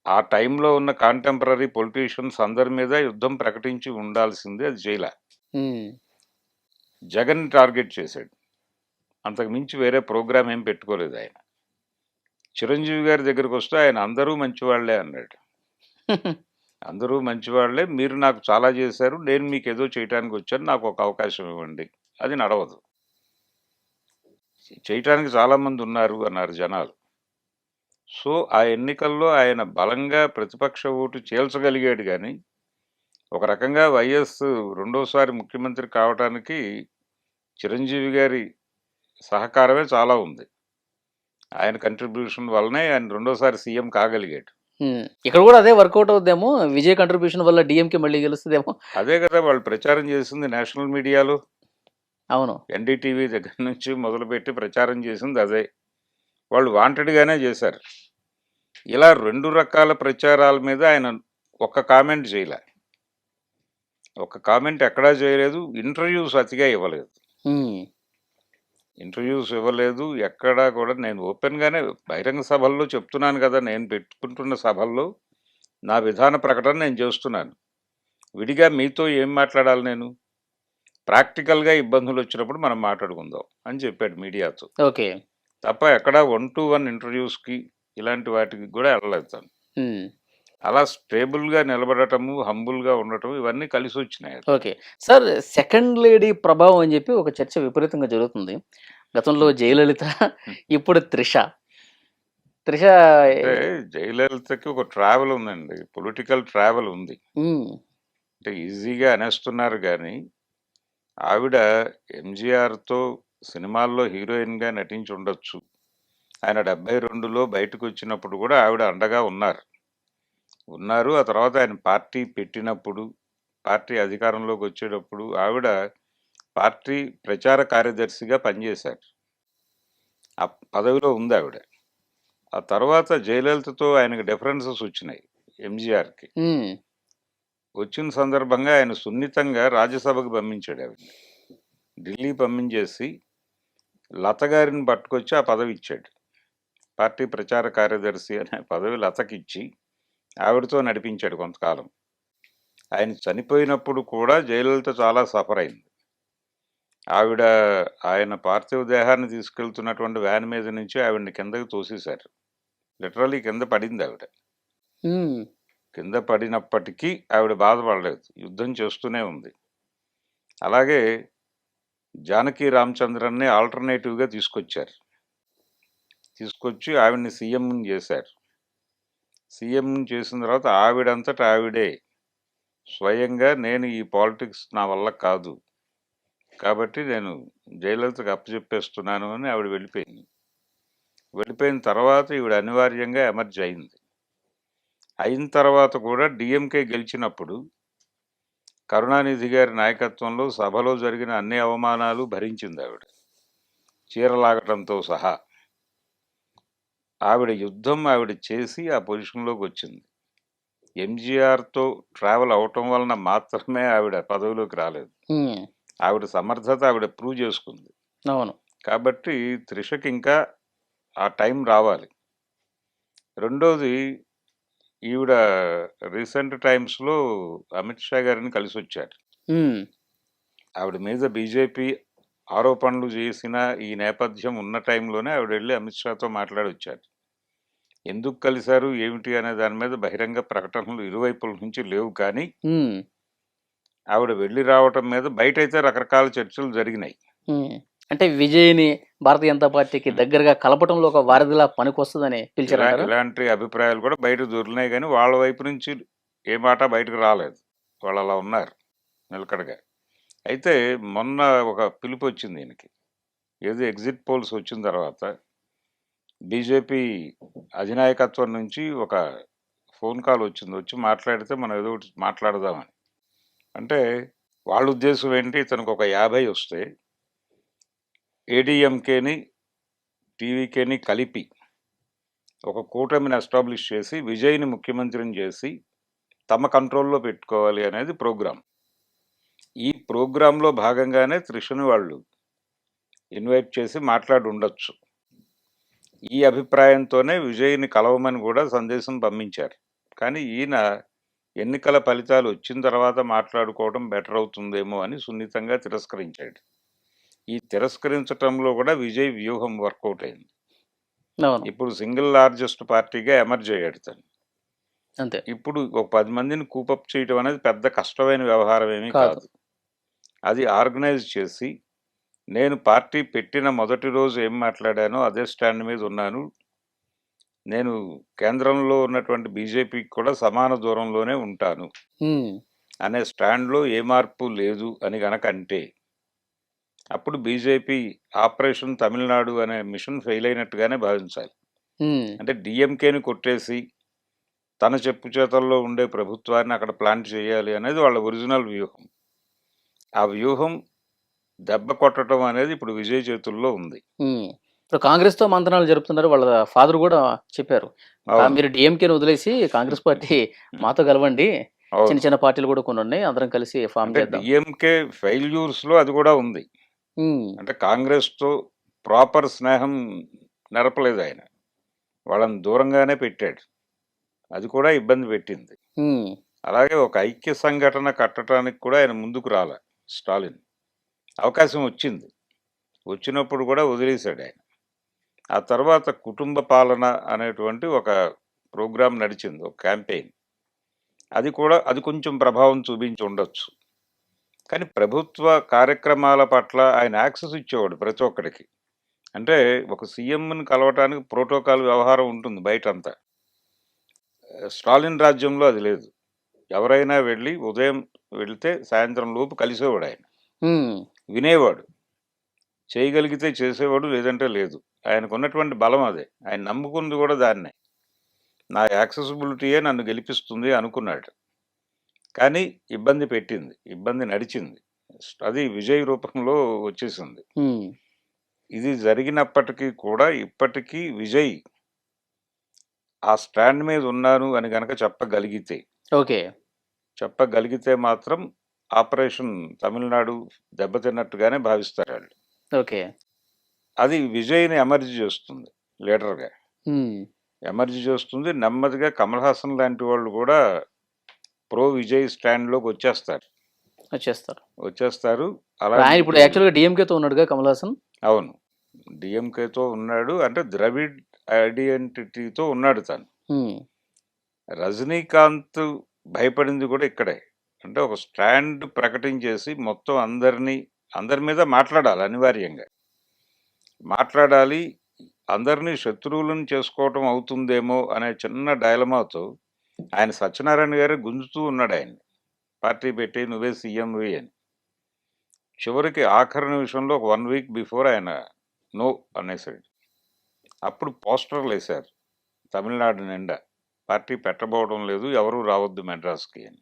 ఆ టైంలో ఉన్న కాంటెంపరీ పొలిటీషియన్స్ అందరి మీద యుద్ధం ప్రకటించి ఉండాల్సింది, అది చేయలే. ఉమ్. జగన్ టార్గెట్ చేశాడు. అంతకు మించి వేరే ప్రోగ్రామ్ ఏం పెట్టుకోలేదు ఆయన. చిరంజీవి గారి దగ్గరికి వస్తే ఆయన అందరూ మంచివాళ్లే అన్నాడు. అందరూ మంచివాళ్లే, మీరు నాకు చాలా చేశారు, నేను మీకు ఏదో చేయటానికి వచ్చాను, నాకు ఒక అవకాశం ఇవ్వండి. అది నడవదు. చేయటానికి చాలామంది ఉన్నారు అన్నారు జనాలు. సో ఆ ఎన్నికల్లో ఆయన బలంగా ప్రతిపక్ష ఓటు చీల్చగలిగాడు. కానీ ఒక రకంగా వైఎస్ రెండోసారి ముఖ్యమంత్రి కావడానికి చిరంజీవి గారి సహకారమే చాలా ఉంది. ఆయన కంట్రిబ్యూషన్ వల్లనే ఆయన రెండోసారి సీఎం కాగలిగాడు. ఇక్కడ కూడా అదే వర్కౌట్ అవుద్దేమో, విజయ్ కంట్రిబ్యూషన్ వల్ల డిఎంకే మళ్ళీ గెలుస్తుందేమో. అదే కదా వాళ్ళు ప్రచారం చేసింది నేషనల్ మీడియాలో. అవును. ఎన్డీటీవీ దగ్గర నుంచి మొదలుపెట్టి ప్రచారం చేసింది అదే. వాళ్ళు వాంటెడ్‌గానే చేశారు. ఇలా 2 రకాల ప్రచారాల మీద ఆయన ఒక్క కామెంట్ చేయలే. ఒక్క కామెంట్ ఎక్కడా చేయలేదు. ఇంటర్వ్యూస్ అతిగా ఇవ్వలేదు. హ్మ్. ఇంటర్వ్యూస్ ఇవ్వలేదు. ఎక్కడా కూడా నేను ఓపెన్‌గానే బహిరంగ సభల్లో చెప్తున్నాను గదా! నేను పెట్టుకుంటున్న సభల్లో నా విధాన ప్రకటన నేను చేస్తున్నాను. విడిగా మీతో ఏం మాట్లాడాలి నేను? ప్రాక్టికల్‌గా ఇబ్బందులొచ్చినప్పుడు మనం మాట్లాడుకుందాం అని చెప్పాడు మీడియాతో. ఓకే. తప్ప ఎక్కడ 1-1 ఇంటర్వ్యూస్‌కి ఇలాంటి వాటికి గూడా ఎళ్ళలేదు తను. హ్మ్. అలా స్టేబుల్‌గా నిలబడటము, హంబుల్‌గా ఉండటం ఇవన్నీ కలిసొచ్చినాయి అతనికి. ఓకే. సార్ సెకండ్ లేడీ ప్రభావం అని జెప్పి ఒక చర్చ విపరీతంగా జరుగుతుంది. గతంలో హ్మ్. జయలలిత, హ్మ్. ఇప్పుడు త్రిష. త్రిష అంటే జయలలితకి ఒక ట్రావెల్ ఉందండి. పొలిటికల్ ట్రావెల్ ఉంది. హ్మ్. అంటే ఈజీగా అనేస్తున్నారు గానీ, ఆవిడ ఎంజీఆర్‌తో సినిమాల్లో హీరోయిన్‌గా నటించుండొచ్చు. ఆయన 72లో బయటకొచ్చినప్పుడు గూడా ఆవిడ అండగా ఉన్నారు. ఆ తర్వాత ఆయన పార్టీ పెట్టినప్పుడు, పార్టీ అధికారంలోకొచ్చేటప్పుడు ఆవిడ పార్టీ ప్రచార కార్యదర్శిగా పనిజేశారు. ఆ పదవిలో ఉందావిడ. ఆ తర్వాత జయలలితతో ఆయనకి డిఫరెన్సెస్ వచ్చినాయి ఎంజీఆర్‌కి. హ్మ్. వచ్చిన సందర్భంగా ఆయన సున్నితంగా రాజ్యసభకు పంపించాడు ఆవిడని. ఢిల్లీ పంపించేసి లత గారిని పట్టుకొచ్చి ఆ పదవి ఇచ్చాడు. పార్టీ ప్రచార కార్యదర్శి అనే పదవి లతకిచ్చి ఆవిడతో నడిపించాడు కొంతకాలం. ఆయన చనిపోయినప్పుడు కూడా జయలలిత చాలా సఫర్ అయింది. ఆవిడ ఆయన పార్థివ దేహాన్ని తీసుకెళ్తున్నటువంటి వ్యాన్ మీద నుంచి ఆవిడని కిందకి తోసేశారు. లిటరల్లీ కింద పడింది ఆవిడ. హ్మ్. కింద పడినప్పటికీ ఆవిడ బాధపడలేదు. యుద్ధం చేస్తూనే ఉంది. అలాగే జానకి రామచంద్రన్‌ని ఆల్టర్‌నేటివ్‌గా తీసుకొచ్చారు. తీసుకొచ్చి ఆవిడని సీఎంని చేశారు. సీఎంని చేసిన తర్వాత ఆవిడంతట ఆవిడే స్వయంగా నేను ఈ పాలిటిక్స్ నా వల్ల కాదు. కాబట్టి నేను జయలలితకి అప్పజెప్పేస్తున్నాను అని ఆవిడ వెళ్ళిపోయింది. వెళ్ళిపోయిన తర్వాత ఈవిడ అనివార్యంగా ఎమర్జ్ అయింది. అయిన తర్వాత కూడా డీఎంకే గెలిచినప్పుడు కరుణానిధి గారి నాయకత్వంలో సభలో జరిగిన అన్ని అవమానాలు భరించింది ఆవిడ. చీరలాగటంతో సహా. ఆవిడ యుద్ధం ఆవిడ చేసి ఆ పొజిషన్‌లోకి వచ్చింది. ఎంజీఆర్‌తో ట్రావెల్ అవ్వటం వలన మాత్రమే ఆవిడ పదవిలోకి రాలేదు. హ్మ్. ఆవిడ సమర్థత ఆవిడ ప్రూవ్ చేసుకుంది. అవును. కాబట్టి త్రిషకి ఇంకా ఆ టైం రావాలి. రెండోది ఈవిడ రీసెంట్ టైమ్స్‌లో అమిత్ షా గారిని కలిసొచ్చారు. హ్మ్. ఆవిడ మీద బీజేపీ ఆరోపణలు చేసిన ఈ నేపథ్యం ఉన్న టైంలోనే ఆవిడ వెళ్లి అమిత్ షాతో మాట్లాడొచ్చారు. ఎందుకు కలిసారు? ఏమిటి? అనే దాని మీద బహిరంగ ప్రకటనలు ఇరువైపుల నుంచి లేవు కానీ, హ్మ్. ఆవిడ వెళ్లి రావటం మీద బయటైతే రకరకాల చర్చలు జరిగినాయి. హ్మ్. అంటే విజయ్‌ని భారతీయ జనతా పార్టీకి హ్మ్. దగ్గరగా కలపటంలో ఒక వారధిలా పనికొస్తదని పిలిచారంటారా? ఇలాంటి అభిప్రాయాలు కూడా బయట దొర్లినాయి గానీ, వాళ్ళ వైపు నుంచి ఏ మాట బయటకు రాలేదు. వాళ్ళలా ఉన్నారు నిలకడగా. అయితే మొన్న ఒక పిలుపొచ్చింది ఈయనకి. ఏదో ఎగ్జిట్ పోల్స్ వచ్చిన తర్వాత బీజేపీ అధినాయకత్వం నుంచి ఒక ఫోన్ కాల్ వచ్చింది. వచ్చి మాట్లాడితే మనం ఏదో ఒకటి మాట్లాడదామని. అంటే వాళ్ళ ఉద్దేశం ఏంటి? ఇతనికి ఒక 50 వస్తే ఏడీఎంకేని, టీవీకేని కలిపి ఒక కూటమిని ఎస్టాబ్లిష్ చేసి విజయ్‌ని ముఖ్యమంత్రిని చేసి తమ కంట్రోల్‌లో పెట్టుకోవాలి అనేది ప్రోగ్రామ్. ఈ ప్రోగ్రామ్‌లో భాగంగానే త్రిషను వాళ్ళు ఇన్వైట్ చేసి మాట్లాడుండొచ్చు. ఈ అభిప్రాయంతోనే విజయ్‌ని కలవమని కూడా సందేశం పంపించారు. కానీ ఈయన ఎన్నికల ఫలితాలు వచ్చిన తర్వాత మాట్లాడుకోవడం బెటర్ అవుతుందేమో అని సున్నితంగా తిరస్కరించాడు. ఈ తిరస్కరించటంలో కూడా విజయ్ వ్యూహం వర్కౌట్ అయింది. అవును. ఇప్పుడు సింగిల్ లార్జెస్ట్ పార్టీగా ఎమర్జ్ అయ్యాడు తను. అంతే. ఇప్పుడు ఒక 10 మందిని కూపప్ చేయడం అనేది పెద్ద కష్టమైన వ్యవహారం ఏమీ కాదు. కాదు. అది ఆర్గనైజ్ చేసి నేను పార్టీ పెట్టిన మొదటి రోజు ఏం మాట్లాడానో అదే స్టాండ్ మీద ఉన్నాను. నేను కేంద్రంలో ఉన్నటువంటి బీజేపీకి కూడా సమాన దూరంలోనే ఉంటాను హ్మ్. అనే స్టాండ్‌లో ఏ మార్పు లేదు అని గనక అంటే, అప్పుడు బీజేపీ ఆపరేషన్ తమిళనాడు అనే మిషన్ ఫెయిల్ అయినట్టుగానే భావించాలి. హ్మ్. అంటే డీఎంకేని కొట్టేసి, తన చెప్పు చేతల్లో ఉండే ప్రభుత్వాన్ని అక్కడ ప్లాంట్ చేయాలి అనేది వాళ్ళ ఒరిజినల్ వ్యూహం. ఆ వ్యూహం దెబ్బ కొట్టడం అనేది ఇప్పుడు విజయ్ చేతుల్లో ఉంది. ఇప్పుడు కాంగ్రెస్తో మంతనాలు జరుపుతున్నారు. వాళ్ళ ఫాదర్ కూడా చెప్పారు, అవును. మీరు డిఎంకేని వదిలేసి కాంగ్రెస్ పార్టీ మాతో కలవండి, చిన్న అవును. చిన్న పార్టీలు కూడా కొన్ని ఉన్నాయి, అందరం కలిసి ఫామ్ అంటే చేద్దాం. డిఎంకే ఫెయిల్యూర్స్‌లో అది కూడా ఉంది. ఉమ్, అంటే కాంగ్రెస్‌తో ప్రాపర్ స్నేహం నెరపలేదు ఆయన. వాళ్ళని దూరంగానే పెట్టాడు. అది కూడా ఇబ్బంది పెట్టింది. ఉమ్, అలాగే ఒక ఐక్య సంఘటన కట్టడానికి కూడా ఆయన ముందుకు రాలే స్టాలిన్. అవకాశం వచ్చింది. వచ్చినప్పుడు కూడా వదిలేశాడు ఆయన. ఆ తర్వాత కుటుంబ పాలన అనేటువంటి ఒక ప్రోగ్రామ్ నడిచింది. ఒక క్యాంపెయిన్. అది కొంచెం ప్రభావం చూపించి ఉండొచ్చు. కానీ ప్రభుత్వ కార్యక్రమాల పట్ల ఆయన యాక్సెస్ ఇచ్చేవాడు ప్రతి ఒక్కడికి. అంటే ఒక సీఎంని కలవటానికి ప్రోటోకాల్ వ్యవహారం ఉంటుంది బయటంతా. స్టాలిన్ రాజ్యంలో అది లేదు. ఎవరైనా వెళ్ళి ఉదయం వెళ్తే సాయంత్రం లోపు కలిసేవాడు ఆయన. ఉమ్, వినేవాడు. చేయగలిగితే చేసేవాడు, లేదంటే లేదు. ఆయనకున్నటువంటి బలం అదే. ఆయన నమ్ముకుంది కూడా దాన్నే. నా యాక్సెసిబిలిటీయే నన్ను గెలిపిస్తుంది అనుకున్నాడు. కానీ ఇబ్బంది పెట్టింది. ఇబ్బంది నడిచింది. అది విజయ్ రూపంలో వచ్చేసింది. ఉమ్, ఇది జరిగినప్పటికీ కూడా ఇప్పటికీ విజయ్ ఆ స్టాండ్ మీద ఉన్నాను అని గనక ఓకే. చెప్పగలిగితే మాత్రం ఆపరేషన్ తమిళనాడు దెబ్బతిన్నట్టుగానే భావిస్తారాళ్ళు. ఓకే. అది విజయ్‌ని ఎమర్జ్ చేస్తుంది లీడర్‌గా. ఉమ్, ఎమర్జ్ చేస్తుంది. నెమ్మదిగా కమల్ హాసన్ లాంటి వాళ్ళు కూడా ప్రో విజయ్ స్టాండ్‌లోకి వచ్చేస్తారు. వచ్చేస్తారు. అలా ఇప్పుడు ఆయన ఇప్పుడు మీకు యాక్చువల్గా డిఎంకేతో ఉన్నాడుగా కమల్ హాసన్. అవును. డీఎంకేతో ఉన్నాడు. అంటే ద్రవిడ్ ఐడెంటిటీతో ఉన్నాడు తను. ఉమ్, రజనీకాంత్ భయపడింది కూడా ఇక్కడే. అంటే ఒక స్టాండ్ ప్రకటించేసి మొత్తం అందరి మీద మాట్లాడాలి అనివార్యంగా. మాట్లాడాలి. అందరినీ శత్రువులను చేసుకోవటం అవుతుందేమో అనే చిన్న డైలమాతో ఆయన సత్యనారాయణ గారే గుంజుతూ ఉన్నాడు ఆయన్ని. పార్టీ పెట్టి నువ్వే సీఎంవి అని. చివరికి ఆఖరి నిమిషంలో ఒక 1 వీక్ బిఫోర్ ఆయన నో అనేసాడు. అప్పుడు పోస్టర్లు వేశారు తమిళనాడు నిండా. పార్టీ పెట్టబోవడం లేదు, ఎవరూ రావద్దు మెడ్రాస్‌కి అని.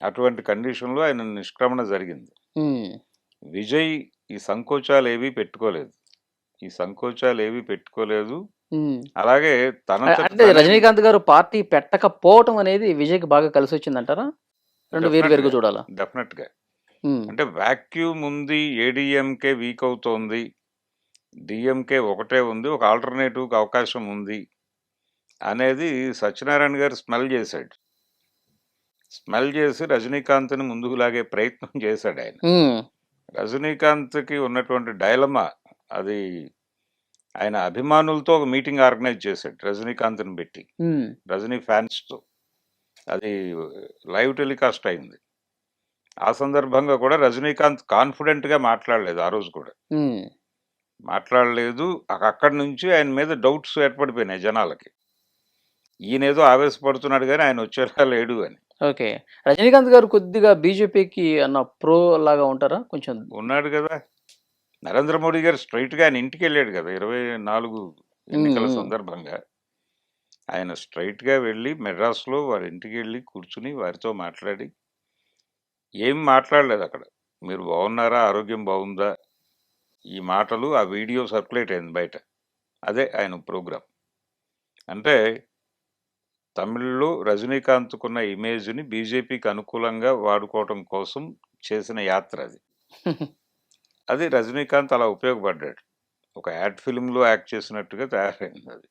అటువంటి కండిషన్‌లో ఆయన నిష్క్రమణ జరిగింది. ఉమ్, విజయ్ ఈ సంకోచాలేవీ పెట్టుకోలేదు. ఉమ్. అలాగే తనంతట అంటే తానే రజనీకాంత్ గారు పార్టీ పెట్టకపోవటం అనేది విజయ్కి బాగా కలిసి వచ్చిందంటారా? రెండు వేరు వేరుగా డెఫినెట్‌గా. చూడాలా? డెఫినెట్‌గా. ఉమ్, అంటే వాక్యూమ్ ఉంది. ఏడీఎంకే వీక్ అవుతోంది. డీఎంకే ఒకటే ఉంది. ఒక ఆల్టర్‌నేటివ్‌కి అవకాశం ఉంది అనేది సత్యనారాయణ గారు స్మెల్ చేశాడు. స్మెల్ చేసి రజనీకాంత్‌ని ముందుకు లాగే ప్రయత్నం చేశాడాయన. ఉమ్, రజనీకాంత్‌కి ఉన్నటువంటి డైలమా అది ఆయన అభిమానులతో ఒక మీటింగ్ ఆర్గనైజ్ చేశాడు రజనీకాంత్‌ని పెట్టి. ఉమ్, రజనీ ఫ్యాన్స్‌తో. అది లైవ్ టెలికాస్ట్ అయింది. ఆ సందర్భంగా కూడా రజనీకాంత్ కాన్ఫిడెంట్‌గా మాట్లాడలేదు ఆ రోజు కూడా. ఉమ్. మాట్లాడలేదు. అక్కడి నుంచి ఆయన మీద డౌట్స్ ఏర్పడిపోయినాయి జనాలకి. ఈయనేదో ఆవేశపడుతున్నాడు గానీ ఆయన వచ్చేలా లేడు అని. ఓకే. రజనీకాంత్ గారు కొద్దిగా బీజేపీకి అన్న ప్రో లాగా ఉంటారా? కొంచెం. ఉన్నాడు గదా! నరేంద్ర మోడీ గారు స్ట్రెయిట్‌గా ఆయన ఇంటికెళ్ళాడు గదా! 24 ఉమ్, ఎన్నికల ఉమ్. సందర్భంగా. ఆయన స్ట్రెయిట్‌గా వెళ్ళి మెడ్రాస్‌లో వారి ఇంటికెళ్ళి కూర్చుని వారితో మాట్లాడి ఏం మాట్లాడలేదక్కడ. మీరు బాగున్నారా? ఆరోగ్యం బాగుందా? ఈ మాటలు ఆ వీడియో సర్క్యులేట్ అయింది బయట. అదే ఆయన ప్రోగ్రామ్. అంటే తమిళ్‌లో రజనీకాంత్‌కున్న ఇమేజ్‌ని బీజేపీకి అనుకూలంగా వాడుకోవటం కోసం చేసిన యాత్ర అది. అది రజనీకాంత్ అలా ఉపయోగపడ్డాడు. ఒక యాడ్ ఫిల్మ్‌లో యాక్ట్ చేసినట్టుగా తయారైందది.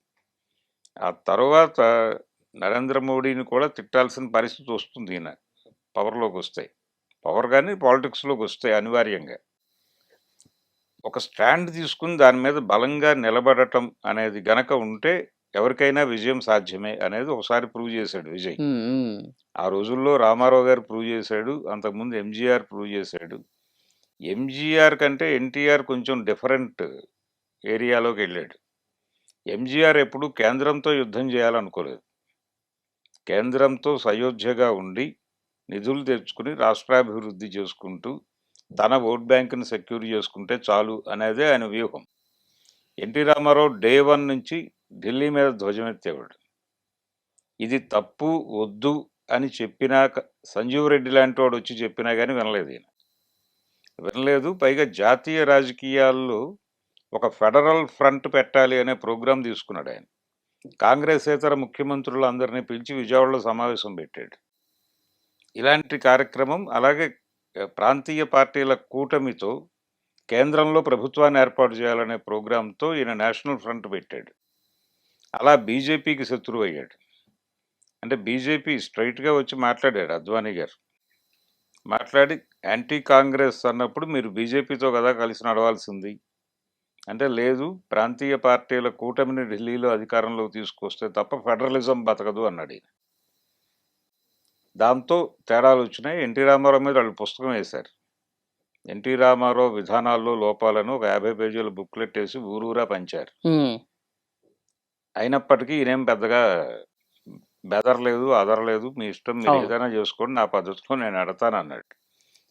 ఆ తర్వాత నరేంద్ర మోడీని కూడా తిట్టాల్సిన పరిస్థితి వస్తుంది ఈయన పవర్‌లోకొస్తే. పవర్ గాని పాలిటిక్స్‌లోకొస్తే అనివార్యంగా. ఒక స్టాండ్ తీసుకొని దాని మీద బలంగా నిలబడటం అనేది గనక ఉంటే ఎవరికైనా విజయం సాధ్యమే అనేది ఒకసారి ప్రూవ్ చేశాడు విజయ్. ఉమ్, ఉమ్. ఆ రోజుల్లో రామారావు గారు ప్రూవ్ చేశాడు. అంతకుముందు ఎంజీఆర్ ప్రూవ్ చేశాడు. ఎంజీఆర్ కంటే ఎన్టీఆర్ కొంచెం డిఫరెంట్ ఏరియాలోకెళ్ళాడు. ఎంజీఆర్ ఎప్పుడూ కేంద్రంతో యుద్ధం చేయాలనుకోలేదు. కేంద్రంతో సయోధ్యగా ఉండి నిధులు తెచ్చుకుని రాష్ట్రాభివృద్ధి చేసుకుంటూ తన ఓట్ బ్యాంక్‌ని సెక్యూర్ చేసుకుంటే చాలు అనేదే ఆయన వ్యూహం. ఎన్టీ రామారావు డే 1 నుంచి ఢిల్లీ మీద ధ్వజమెత్తేవాడు. ఇది తప్పు, వద్దు అని చెప్పినా సంజీవ్ రెడ్డి లాంటి వాడు వచ్చి చెప్పినా గానీ వినలేదు ఈయన. వినలేదు. పైగా జాతీయ రాజకీయాల్లో ఒక ఫెడరల్ ఫ్రంట్ పెట్టాలి అనే ప్రోగ్రాం తీసుకున్నాడు ఆయన. కాంగ్రెసేతర ముఖ్యమంత్రులందరినీ పిలిచి విజయవాడలో సమావేశం పెట్టాడు. ఇలాంటి కార్యక్రమం అలాగే ప్రాంతీయ పార్టీల కూటమితో కేంద్రంలో ప్రభుత్వాన్ని ఏర్పాటు చేయాలనే ప్రోగ్రాంతో ఈయన నేషనల్ ఫ్రంట్ పెట్టాడు. అలా బీజేపీకి శత్రువు అయ్యాడు. అంటే బీజేపీ స్ట్రైట్గా వచ్చి మాట్లాడాడు అద్వానీ గారు. మాట్లాడి యాంటీ కాంగ్రెస్ అన్నప్పుడు మీరు బీజేపీతో కదా కలిసి నడవాల్సింది అంటే, లేదు ప్రాంతీయ పార్టీల కూటమిని ఢిల్లీలో అధికారంలోకి తీసుకొస్తే తప్ప ఫెడరలిజం బతకదు అన్నాడు ఈయన. దాంతో తేడాలు వచ్చినాయి. ఎన్టీ రామారావు మీద వాళ్ళు పుస్తకం వేశారు. ఎన్టీ రామారావు విధానాల్లో లోపాలను ఒక 50 పేజీల బుక్లెట్ వేసి ఊరూరా పంచారు. అయినప్పటికీ ఈయనేం పెద్దగా బెదరలేదు, అదరలేదు. మీ ఇష్టం, మీరు అవును. ఏదైనా చేసుకోండి, నా పద్ధతిలో నేను ఎడతాను అన్నాడు.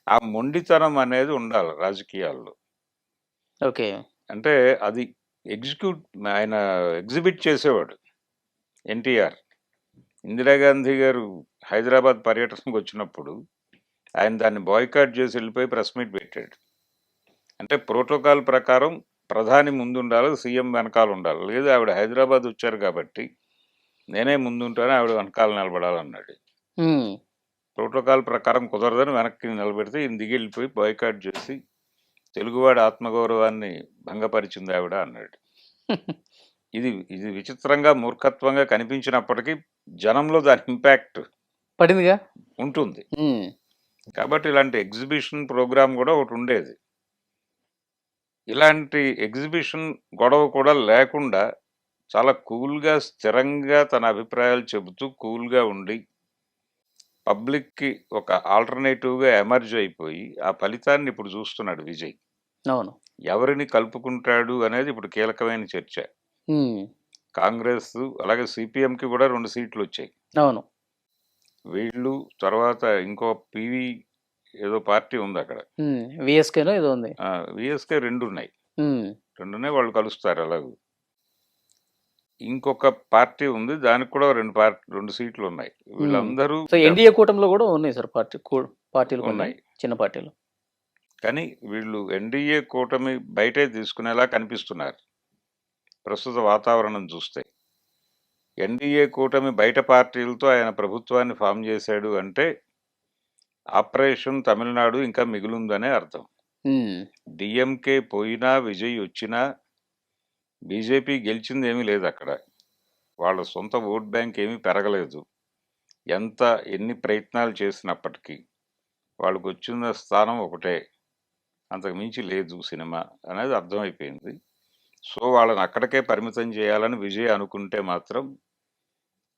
ఆ మొండితనం అనేది ఉండాలి రాజకీయాల్లో. ఓకే. అంటే అది ఆయన ఎగ్జిబిట్ చేసేవాడు ఎన్టీఆర్. ఇందిరాగాంధీ గారు హైదరాబాద్ పర్యటనకు వచ్చినప్పుడు ఆయన దాన్ని బాయ్కాట్ చేసి వెళ్ళిపోయి ప్రెస్ మీట్ పెట్టాడు. అంటే ప్రోటోకాల్ ప్రకారం ప్రధాని ముందుండాలి, సీఎం వెనకాల ఉండాలి. లేదు ఆవిడ హైదరాబాద్ వచ్చారు కాబట్టి నేనే ముందుంటాను, ఆవిడ వెనకాల నిలబడాలన్నాడు. ప్రోటోకాల్ ప్రకారం కుదరదని వెనక్కి నిలబెడితే ఈయన దిగి వెళ్ళిపోయి బాయ్కాట్ చేసి తెలుగువాడి ఆత్మగౌరవాన్ని భంగపరిచింది ఆవిడ అన్నాడు. ఇది ఇది విచిత్రంగా మూర్ఖత్వంగా కనిపించినప్పటికీ జనంలో దాని ఇంపాక్ట్ పడిందిగా. ఉంటుంది. కాబట్టి ఇలాంటి ఎగ్జిబిషన్ ప్రోగ్రామ్ కూడా ఒకటి ఉండేది. ఇలాంటి ఎగ్జిబిషన్ గొడవ కూడా లేకుండా చాలా కూల్గా స్థిరంగా తన అభిప్రాయాలు చెబుతూ కూల్గా ఉండి పబ్లిక్కి ఒక ఆల్టర్నేటివ్గా ఎమర్జ్ అయిపోయి ఆ ఫలితాన్ని ఇప్పుడు చూస్తున్నాడు విజయ్. అవును. ఎవరిని కలుపుకుంటాడు అనేది ఇప్పుడు కీలకమైన చర్చ. కాంగ్రెస్ అలాగే సిపిఎంకి కూడా 2 సీట్లు వచ్చాయి. అవును. వీళ్ళు తర్వాత ఇంకో పివి ఏదో పార్టీ ఉంది అక్కడ, విఎస్కేనో ఏదో ఉంది. విఎస్కే 2 ఉన్నాయి. 2 ఉన్నాయి, వాళ్ళు కలుస్తారు అలాగూ. ఇంకొక పార్టీ ఉంది, దానికి కూడా 2 సీట్లు ఉన్నాయి. వీళ్ళందరూ సో ఎన్డీఏ కూటమిలో కూడా ఉన్నాయి సార్ పార్టీలు ఉన్నాయి, చిన్న పార్టీలు. కానీ వీళ్ళు ఎన్డీఏ కూటమి బయటే తీసుకునేలా కనిపిస్తున్నారు ప్రస్తుత వాతావరణం చూస్తే. ఎన్డీఏ కూటమి బయట పార్టీలతో ఆయన ప్రభుత్వాన్ని ఫామ్ చేశాడు అంటే ఆపరేషన్ తమిళనాడు ఇంకా మిగులుందనే అర్థం. డిఎంకే పోయినా విజయ్ వచ్చినా బీజేపీ గెలిచింది ఏమీ లేదు అక్కడ. వాళ్ళ సొంత ఓట్ బ్యాంక్ ఏమీ పెరగలేదు. ఎన్ని ప్రయత్నాలు చేసినప్పటికీ వాళ్ళకు వచ్చిన స్థానం ఒకటే, అంతకు మించి లేదు సినిమా అనేది అర్థమైపోయింది. సో వాళ్ళని అక్కడికే పరిమితం చేయాలని విజయ్ అనుకుంటే మాత్రం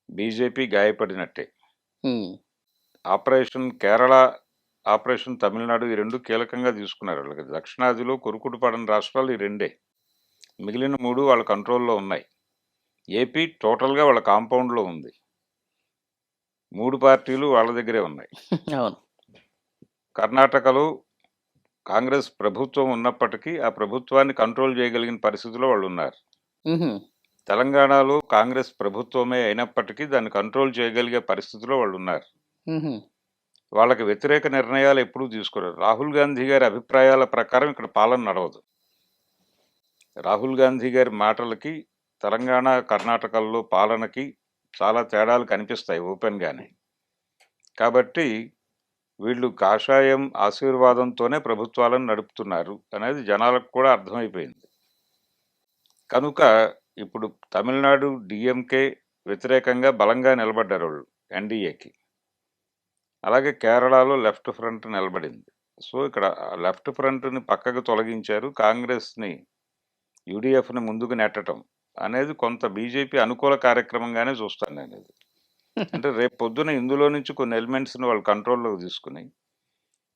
బీజేపీ గాయపడినట్టే. ఆపరేషన్ కేరళ, ఆపరేషన్ తమిళనాడు ఈ 2 కీలకంగా తీసుకున్నారు వాళ్ళకి. దక్షిణాదిలో కొరుకుడు పడని రాష్ట్రాలు ఈ 2. మిగిలిన 3 వాళ్ళ కంట్రోల్లో ఉన్నాయి. ఏపీ టోటల్గా వాళ్ళ కాంపౌండ్లో ఉంది. 3 పార్టీలు వాళ్ళ దగ్గరే ఉన్నాయి. అవును. కర్ణాటకలో కాంగ్రెస్ ప్రభుత్వం ఉన్నప్పటికీ ఆ ప్రభుత్వాన్ని కంట్రోల్ చేయగలిగిన పరిస్థితిలో వాళ్ళు ఉన్నారు. తెలంగాణలో కాంగ్రెస్ ప్రభుత్వమే అయినప్పటికీ దాన్ని కంట్రోల్ చేయగలిగే పరిస్థితిలో వాళ్ళు ఉన్నారు. వాళ్ళకి వ్యతిరేక నిర్ణయాలు ఎప్పుడూ తీసుకోరు. రాహుల్ గాంధీ గారి అభిప్రాయాల ప్రకారం ఇక్కడ పాలన నడవదు. రాహుల్ గాంధీ గారి మాటలకి తెలంగాణ, కర్ణాటకల్లో పాలనకి చాలా తేడాలు కనిపిస్తాయి ఓపెన్గానే. కాబట్టి వీళ్ళు కాషాయం ఆశీర్వాదంతోనే ప్రభుత్వాలను నడుపుతున్నారు అనేది జనాలకు కూడా అర్థమైపోయింది. కనుక ఇప్పుడు తమిళనాడు డిఎంకే వ్యతిరేకంగా బలంగా నిలబడ్డారు వాళ్ళు ఎన్డీఏకి. అలాగే కేరళలో లెఫ్ట్ ఫ్రంట్ నిలబడింది. సో ఇక్కడ లెఫ్ట్ ఫ్రంట్ని పక్కకు తొలగించారు. కాంగ్రెస్ని, యూడిఎఫ్ని ముందుకు నెట్టడం అనేది కొంత బీజేపీ అనుకూల కార్యక్రమంగానే చూస్తాను నేను ఇది. అంటే రేపు పొద్దున ఇందులో నుంచి కొన్ని ఎలిమెంట్స్ని వాళ్ళు కంట్రోల్లోకి తీసుకుని,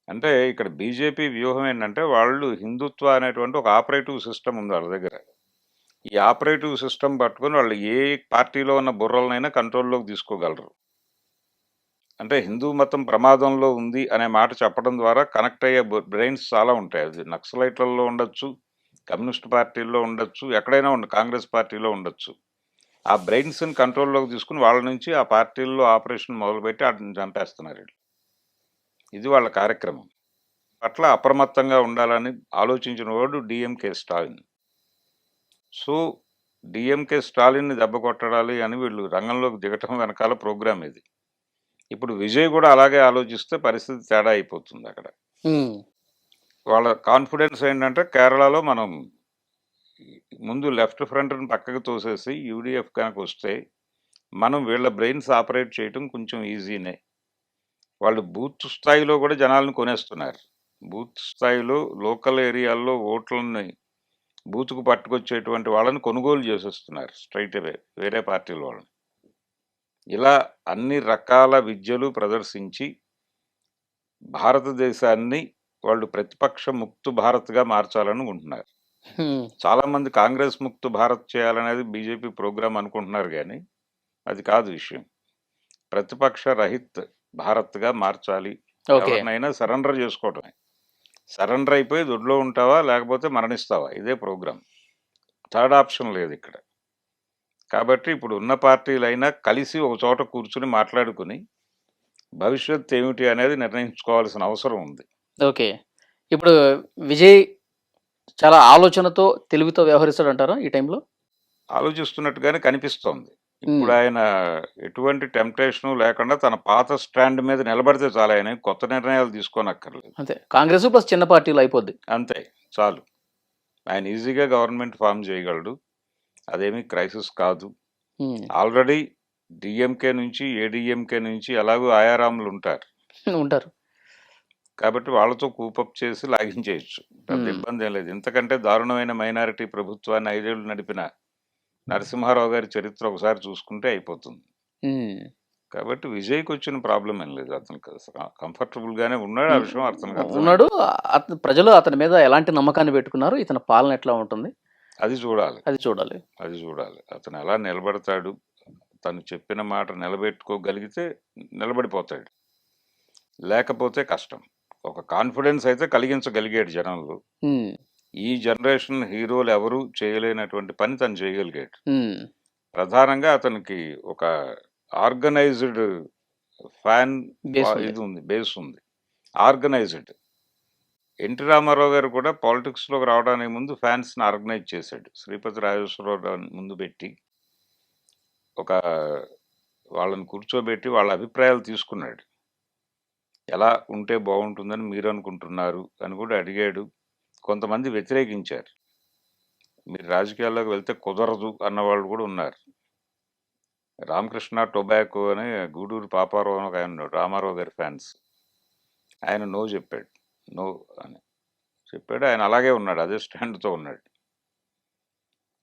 అంటే ఇక్కడ బీజేపీ వ్యూహం ఏంటంటే వాళ్ళు హిందుత్వ అనేటువంటి ఒక ఆపరేటివ్ సిస్టమ్ ఉంది వాళ్ళ దగ్గర. ఈ ఆపరేటివ్ సిస్టమ్ పట్టుకొని వాళ్ళు ఏ పార్టీలో ఉన్న బుర్రలనైనా కంట్రోల్లోకి తీసుకోగలరు. అంటే హిందూ మతం ప్రమాదంలో ఉంది అనే మాట చెప్పడం ద్వారా కనెక్ట్ అయ్యే బ్రెయిన్స్ చాలా ఉంటాయి. అది నక్సలైట్లలో ఉండొచ్చు, కమ్యూనిస్ట్ పార్టీల్లో ఉండొచ్చు, ఎక్కడైనా కాంగ్రెస్ పార్టీలో ఉండొచ్చు. ఆ బ్రెయిన్స్ని కంట్రోల్లోకి తీసుకుని వాళ్ళ నుంచి ఆ పార్టీల్లో ఆపరేషన్ మొదలుపెట్టి వాటిని చంపేస్తున్నారు. ఇది వాళ్ళ కార్యక్రమం. పట్ల అప్రమత్తంగా ఉండాలని ఆలోచించిన వాడు డిఎంకే స్టాలిన్. సో డిఎంకే స్టాలిన్ని దెబ్బ కొట్టడాలి అని వీళ్ళు రంగంలోకి దిగటం వెనకాల ప్రోగ్రామ్ ఇది. ఇప్పుడు విజయ్ కూడా అలాగే ఆలోచిస్తే పరిస్థితి తేడా అయిపోతుంది అక్కడ. ఉమ్, వాళ్ళ కాన్ఫిడెన్స్ ఏంటంటే కేరళలో మనం ముందు లెఫ్ట్ ఫ్రంట్ని పక్కకు తోసేసి యూడిఎఫ్ కనుక వస్తే మనం వీళ్ళ బ్రెయిన్స్ ఆపరేట్ చేయటం కొంచెం ఈజీనే. వాళ్ళు బూత్ స్థాయిలో కూడా జనాలను కొనేస్తున్నారు. బూత్ స్థాయిలో లోకల్ ఏరియాల్లో ఓట్లని బూత్కు పట్టుకొచ్చేటువంటి వాళ్ళని కొనుగోలు చేసేస్తున్నారు స్ట్రైట్ అవే వేరే పార్టీల వాళ్ళని. ఇలా అన్ని రకాల విద్యలు ప్రదర్శించి భారతదేశాన్ని వాళ్ళు ప్రతిపక్ష ముక్తు భారత్గా మార్చాలని ఉంటున్నారు. ఉమ్, చాలామంది కాంగ్రెస్ ముక్తు భారత్ చేయాలనేది బీజేపీ ప్రోగ్రాం అనుకుంటున్నారు, కానీ అది కాదు విషయం. ప్రతిపక్ష రహిత్ భారత్గా మార్చాలి. ఓకే. ఎవరినైనా సరెండర్ చేసుకోవటమే. సరెండర్ అయిపోయి దొడ్లో ఉంటావా లేకపోతే మరణిస్తావా, ఇదే ప్రోగ్రాం. థర్డ్ ఆప్షన్ లేదు ఇక్కడ. కాబట్టి ఇప్పుడు ఉన్న పార్టీలైనా కలిసి ఒక చోట కూర్చుని మాట్లాడుకుని భవిష్యత్ ఏమిటి అనేది నిర్ణయించుకోవాల్సిన అవసరం ఉంది. ఓకే. ఇప్పుడు విజయ్ చాలా ఆలోచనతో తెలివితో వ్యవహరిస్తాడు అంటారా ఈ టైంలో? ఆలోచిస్తున్నట్టుగానే కనిపిస్తోంది. ఉమ్, ఇప్పుడు ఆయన ఎటువంటి టెంప్టేషను లేకుండా తన పాత స్టాండ్ మీద నిలబడితే చాలా, ఆయన కొత్త నిర్ణయాలు తీసుకోనక్కర్లేదు. అంతే. కాంగ్రెస్ ప్లస్ చిన్న పార్టీలు అయిపోద్ది. అంతే చాలు. ఆయన ఈజీగా గవర్నమెంట్ ఫామ్ చేయగలడు. అదేమీ క్రైసిస్ కాదు. ఉమ్, ఆల్రెడీ డిఎంకే నుంచి ఏడిఎంకే నుంచి ఎలాగో ఆయారాములు ఉంటారు. ఉంటారు. కాబట్టి వాళ్ళతో కూపప్ చేసి లాగించేయచ్చు. పెద్ద ఉమ్, ఇబ్బంది ఏం లేదు. ఇంతకంటే దారుణమైన మైనారిటీ ప్రభుత్వాన్ని 5 ఏళ్ళు నడిపిన నరసింహారావు గారి చరిత్ర ఒకసారి చూసుకుంటే అయిపోతుంది. ఉమ్. కాబట్టి విజయ్కి వచ్చిన ప్రాబ్లం ఏం లేదు. అతను కంఫర్టబుల్ గానే ఉన్నాడు. ఆ విషయం అతనికి ఉన్నాడు. అర్థమైంది. ప్రజలు అతని మీద ఎలాంటి నమ్మకాన్ని పెట్టుకున్నారు, ఇతని పాలన ఎట్లా ఉంటుంది అది చూడాలి. అది చూడాలి. అది చూడాలి. అతను ఎలా నిలబడతాడు, తను చెప్పిన మాట నిలబెట్టుకోగలిగితే నిలబడిపోతాడు, లేకపోతే కష్టం. ఒక కాన్ఫిడెన్స్ అయితే కలిగించగలిగాడు జనంలో. ఉమ్, ఈ జనరేషన్ హీరోలు ఎవరు చేయలేనటువంటి పని తను చేయగలిగాడు. ఉమ్, ప్రధానంగా అతనికి ఒక ఆర్గనైజ్డ్ ఫ్యాన్ బేస్ ఉంది. ఇది ఉంది, బేస్ ఉంది, ఆర్గనైజ్డ్. ఎన్టీ రామారావు గారు కూడా పాలిటిక్స్లోకి రావడానికి ముందు ఫ్యాన్స్ని ఆర్గనైజ్ చేశాడు. శ్రీపతి రాజేశ్వరరావు ముందు పెట్టి ఒక వాళ్ళని కూర్చోబెట్టి వాళ్ళ అభిప్రాయాలు తీసుకున్నాడు. ఎలా ఉంటే బాగుంటుందని మీరు అనుకుంటున్నారు అని కూడా అడిగాడు. కొంతమంది వ్యతిరేకించారు. మీరు రాజకీయాల్లోకి వెళ్తే కుదరదు అన్నవాళ్ళు కూడా ఉన్నారు. రామకృష్ణ టొబాకో అని గూడూరు పాపారావు అని ఒక ఆయన ఉన్నాడు, రామారావు గారి ఫ్యాన్స్. ఆయన నో చెప్పాడు. నో అని చెప్పాడు. ఆయన అలాగే ఉన్నాడు, అదే స్టాండ్తో ఉన్నాడు.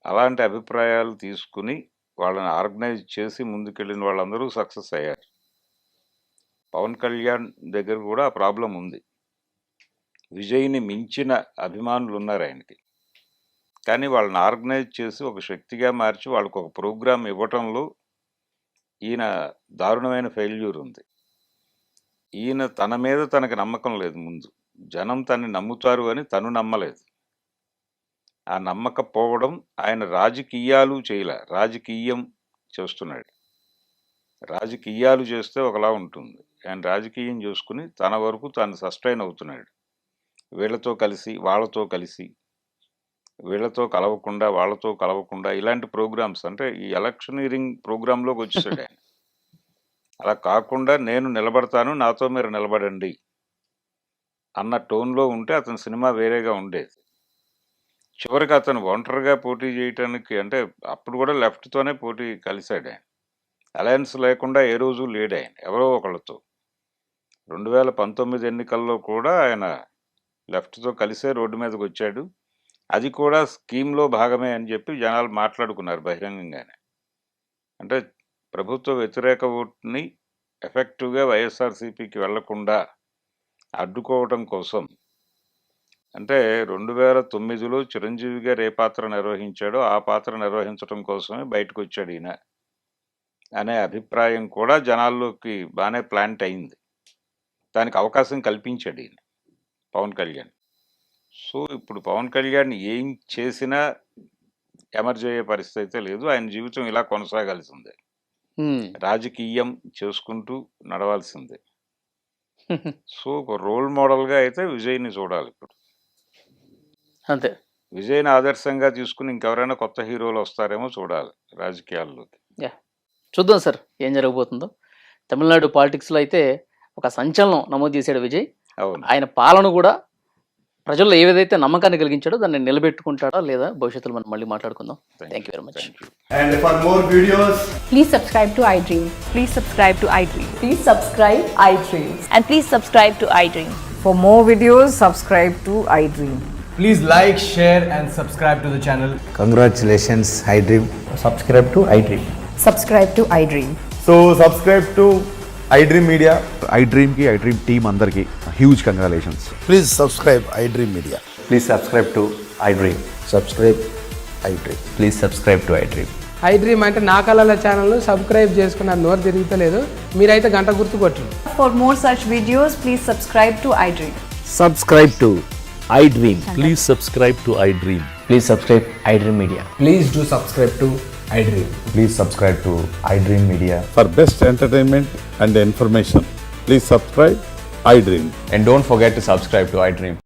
అలాంటి అభిప్రాయాలు తీసుకుని వాళ్ళని ఆర్గనైజ్ చేసి ముందుకెళ్ళిన వాళ్ళందరూ సక్సెస్ అయ్యారు. పవన్ కళ్యాణ్ దగ్గర కూడా ఆ ప్రాబ్లం ఉంది. విజయ్ని మించిన అభిమానులు ఉన్నారు ఆయనకి, కానీ వాళ్ళని ఆర్గనైజ్ చేసి ఒక శక్తిగా మార్చి వాళ్ళకు ఒక ప్రోగ్రాం ఇవ్వటంలో ఈయన దారుణమైన ఫెయిల్యూర్ ఉంది. ఈయన తన మీద తనకు నమ్మకం లేదు. ముందు జనం తనని నమ్ముతారు అని తను నమ్మలేదు. ఆ నమ్మకపోవడం ఆయన రాజకీయాలు చేయలే, రాజకీయం చేస్తున్నాడు. రాజకీయాలు చేస్తే ఒకలా ఉంటుంది, ఆయన రాజకీయం చేసుకుని తన వరకు తాను సస్టైన్ అవుతున్నాడు. వీళ్ళతో కలిసి వాళ్ళతో కలిసి, వీళ్ళతో కలవకుండా వాళ్ళతో కలవకుండా, ఇలాంటి ప్రోగ్రామ్స్. అంటే ఈ ఎలక్షనీరింగ్ ప్రోగ్రాంలోకి వచ్చేసాడు ఆయన. అలా కాకుండా నేను నిలబడతాను, నాతో మీరు నిలబడండి అన్న టోన్లో ఉంటే అతని సినిమా వేరేగా ఉండేది. చివరికి అతను ఒంటరిగా పోటీ చేయటానికి, అంటే అప్పుడు కూడా లెఫ్ట్తోనే పోటీ కలిశాడు ఆయన. అలయన్స్ లేకుండా ఏ రోజు లేడు ఆయన, ఎవరో ఒకళ్ళతో. 2019 ఎన్నికల్లో కూడా ఆయన లెఫ్ట్తో కలిసే రోడ్డు మీదకి వచ్చాడు. అది కూడా స్కీమ్లో భాగమే అని చెప్పి జనాలు మాట్లాడుకున్నారు బహిరంగంగానే. అంటే ప్రభుత్వ వ్యతిరేక ఓటుని ఎఫెక్టివ్గా వైఎస్ఆర్సీపీకి వెళ్లకుండా అడ్డుకోవటం కోసం. అంటే 2009లో చిరంజీవి గారు ఏ పాత్ర నిర్వహించాడో ఆ పాత్ర నిర్వహించడం కోసమే బయటకు వచ్చాడు ఈయన అనే అభిప్రాయం కూడా జనాల్లోకి బాగానే ప్లాంట్ అయింది. దానికి అవకాశం కల్పించాడు ఈయన పవన్ కళ్యాణ్. సో ఇప్పుడు పవన్ కళ్యాణ్ ఏం చేసినా ఎమర్జ్ అయ్యే పరిస్థితి అయితే లేదు. ఆయన జీవితం ఇలా కొనసాగాల్సిందే, ఉమ్, రాజకీయం చేసుకుంటూ నడవాల్సిందే. సో ఒక రోల్ మోడల్గా అయితే విజయ్ని చూడాలి ఇప్పుడు. అంతే. విజయ్ని ఆదర్శంగా తీసుకుని ఇంకెవరైనా కొత్త హీరోలు వస్తారేమో చూడాలి రాజకీయాల్లోకి. చూద్దాం సార్ ఏం జరగబోతుందో. తమిళనాడు పాలిటిక్స్లో అయితే ఒక సంచలనం నమోదు చేశాడు విజయ్. అవును. ఆయన పాలన కూడా ప్రజల్లో ఏదైతే నమ్మకాన్ని కలిగించాడో దాన్ని నిలబెట్టుకుంటాడా లేదా భవిష్యత్తులో మనం మళ్ళీ మాట్లాడుకుందాం. Thank you very much. And for more videos, Please subscribe to iDream. Please subscribe to iDream. Please subscribe iDream. And please subscribe to iDream. For more videos, subscribe to iDream. please like, share, and subscribe to the channel. Congratulations, iDream. Subscribe to iDream. Subscribe to iDream. So subscribe to iDream Media. iDream ki iDream team andarki huge congratulations. Please subscribe iDream Media. Please subscribe to iDream. Subscribe iDream. Please subscribe to iDream. iDream అంటే నా కళల channel subscribe చేసుకున్న నోరు తిరుగుతలేదు, మీరైతే గంట గుర్తు కొట్టండి. For more such videos, please subscribe to iDream. Subscribe to iDream. Please subscribe to iDream. Please subscribe iDream Media. Please do subscribe to iDream. Please subscribe to iDream Media. For best entertainment and information, please subscribe iDream. And don't forget to subscribe to iDream.